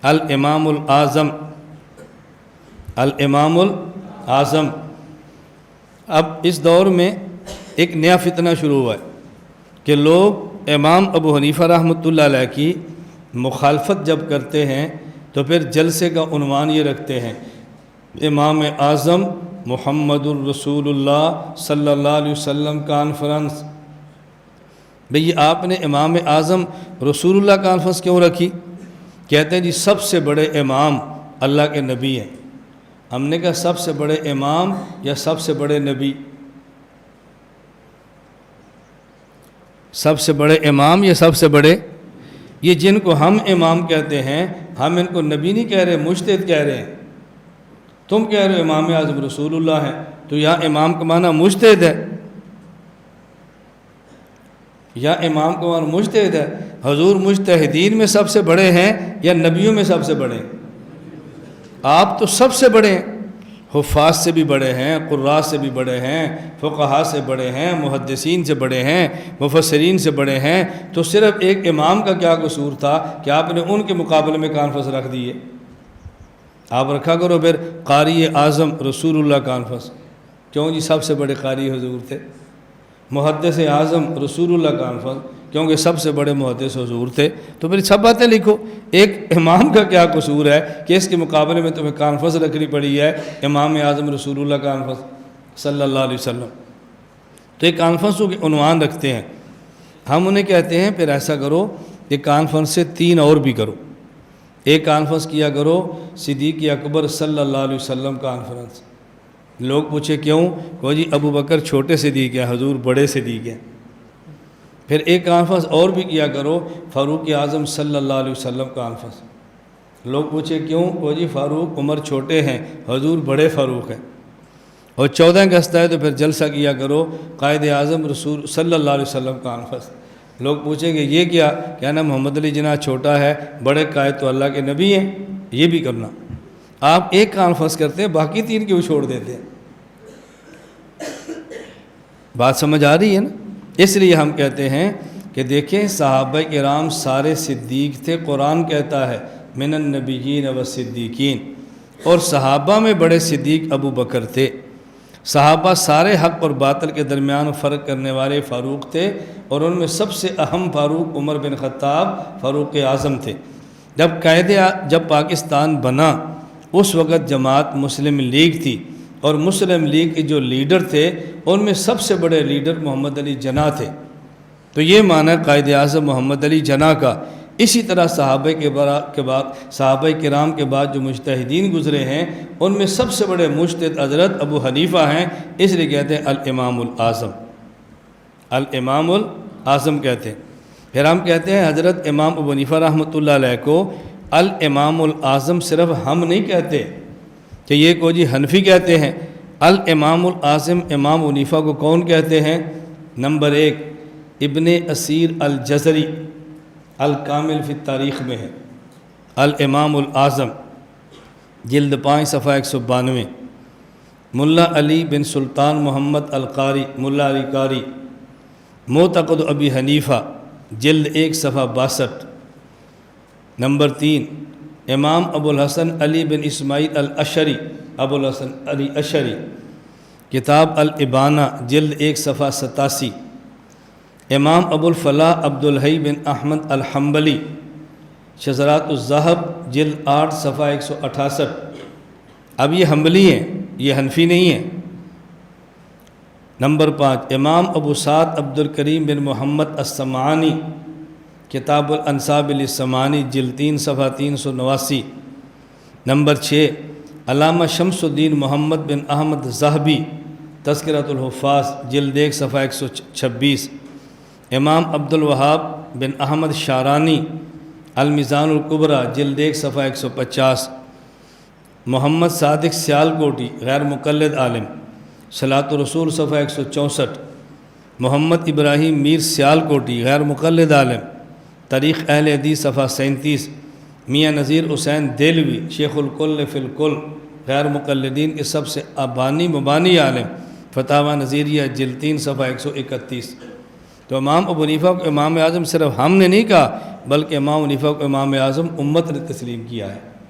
الامام الاعظم، الامام الاعظم۔ اب اس دور میں ایک نیا فتنہ شروع ہوا ہے کہ لوگ امام ابو حنیفہ رحمۃ اللہ علیہ کی مخالفت جب کرتے ہیں تو پھر جلسے کا عنوان یہ رکھتے ہیں امام اعظم محمد الرسول اللہ صلی اللہ علیہ وسلم کانفرنس۔ بھئی آپ نے امام اعظم رسول اللہ کانفرنس کیوں رکھی؟ کہتے ہیں جی سب سے بڑے امام اللہ کے نبی ہیں۔ ہم نے کہا سب سے بڑے امام یا سب سے بڑے نبی؟ سب سے بڑے امام یا سب سے بڑے؟ یہ جن کو ہم امام کہتے ہیں ہم ان کو نبی نہیں کہہ رہے، مجتہد کہہ رہے ہیں۔ تم کہہ رہے ہو امام اعظم رسول اللہ ہے، تو یا امام کا معنی مجتہد ہے، یا امام کا معنی مجتہد ہے۔ حضور مجتہدین میں سب سے بڑے ہیں یا نبیوں میں سب سے بڑے ہیں؟ آپ تو سب سے بڑے ہیں، حفاظ سے بھی بڑے ہیں، قراء سے بھی بڑے ہیں، فقہاء سے بڑے ہیں، محدثین سے بڑے ہیں، مفسرین سے بڑے ہیں، تو صرف ایک امام کا کیا قصور تھا کہ آپ نے ان کے مقابلے میں کانفرنس رکھ دیے؟ آپ رکھا کرو پھر قاری اعظم رسول اللہ کانفرنس۔ کیوں جی سب سے بڑے قاری حضور تھے۔ محدث اعظم رسول اللہ کانفرنس، کیونکہ سب سے بڑے محدث حضور تھے۔ تو پھر سب باتیں لکھو، ایک امام کا کیا قصور ہے کہ اس کے مقابلے میں تمہیں کانفرنس رکھنی پڑی ہے امام اعظم رسول اللہ کانفرنس صلی اللہ علیہ وسلم۔ تو ایک کانفرنسوں کے عنوان رکھتے ہیں، ہم انہیں کہتے ہیں پھر ایسا کرو کہ کانفرنس سے 3 اور بھی کرو۔ ایک کانفرنس کیا کرو صدیق اکبر صلی اللہ علیہ وسلم کانفرنس۔ لوگ پوچھے کیوں؟ کہ جی ابو بکر چھوٹے صدیق ہیں، حضور بڑے صدیق ہیں۔ پھر ایک کانفرنس اور بھی کیا کرو فاروق اعظم صلی اللہ علیہ وسلم کانفرنس۔ لوگ پوچھے کیوں؟ کہ جی فاروق عمر چھوٹے ہیں، حضور بڑے فاروق ہیں۔ اور 14 اگست ہے تو پھر جلسہ کیا کرو قائد اعظم رسول صلی اللہ علیہ وسلم کانفرنس۔ لوگ پوچھیں گے یہ کیا؟ کہنا محمد علی جناح چھوٹا ہے، بڑے قائد تو اللہ کے نبی ہیں، یہ بھی کرنا۔ آپ ایک کانفرنس کرتے ہیں، باقی 3 کیوں چھوڑ دیتے ہیں؟ بات سمجھ آ رہی ہے نا؟ اس لیے ہم کہتے ہیں کہ دیکھیں صحابہ کرام سارے صدیق تھے، قرآن کہتا ہے من النبیین والصدیقین، اور صحابہ میں بڑے صدیق ابو بکر تھے۔ صحابہ سارے حق اور باطل کے درمیان فرق کرنے والے فاروق تھے، اور ان میں سب سے اہم فاروق عمر بن خطاب فاروق اعظم تھے۔ جب پاکستان بنا اس وقت جماعت مسلم لیگ تھی، اور مسلم لیگ کے جو لیڈر تھے ان میں سب سے بڑے لیڈر محمد علی جناح تھے۔ تو یہ معنی قائد اعظم محمد علی جناح کا۔ اسی طرح صحابہ کرام کے بعد جو مجتہدین گزرے ہیں ان میں سب سے بڑے مجتہد حضرت ابو حنیفہ ہیں، اس لیے کہتے ہیں الامام الاعظم، الامام الاعظم کہتے ہیں۔ پھر ہم کہتے ہیں حضرت امام ابو حنیفہ رحمۃ اللہ علیہ کو الامام الاعظم صرف ہم نہیں کہتے کہ یہ کو جی حنفی کہتے ہیں۔ الامام الاعظم امام ابو حنیفہ کو کون کہتے ہیں؟ نمبر 1 ابن اسیر الجزری الکامل فی التاریخ میں ہے، الامام الاعظم جلد 5 صفحہ 192۔ ملا علی بن سلطان محمد القاری، ملا علی قاری، معتقد ابی حنیفہ جلد 1 صفحہ 62۔ نمبر 3 امام ابو الحسن علی بن اسماعیل الاشعری، ابو الحسن علی اشعری، کتاب الابانہ جلد 1 صفحہ 87۔ امام ابو الفلاح عبدالحی بن احمد الحنبلی، شذرات الذہب جلد 8 صفحہ 168۔ اب یہ حنبلی ہیں، یہ حنفی نہیں ہیں۔ نمبر 5 امام ابو سعد عبد الکریم بن محمد السمعانی، کتاب الانساب للسمعانی جلد 3 صفحہ 389۔ نمبر 6 علامہ شمس الدین محمد بن احمد ذہبی، تذکرۃ الحفاظ جلد 1 صفحہ 126۔ امام عبد الوہاب بن احمد شارانی، المیزان الکبریٰ جلد 1 صفحہ 150۔ محمد صادق سیالکوٹی غیر مقلد عالم، صلاۃ الرسول صفحہ 164۔ محمد ابراہیم میر سیالکوٹی غیر مقلد عالم، تاریخ اہل حدیث صفحہ 37۔ میاں نذیر حسین دہلوی، شیخ الکل فی الکل، غیر مقلدین کے سب سے مبانی عالم، فتاوی نظیریہ جلد 3 صفحہ 131۔ تو امام ابو حنیفہ کو امام اعظم صرف ہم نے نہیں کہا، بلکہ امام حنیفہ کو امام اعظم امت نے تسلیم کیا ہے۔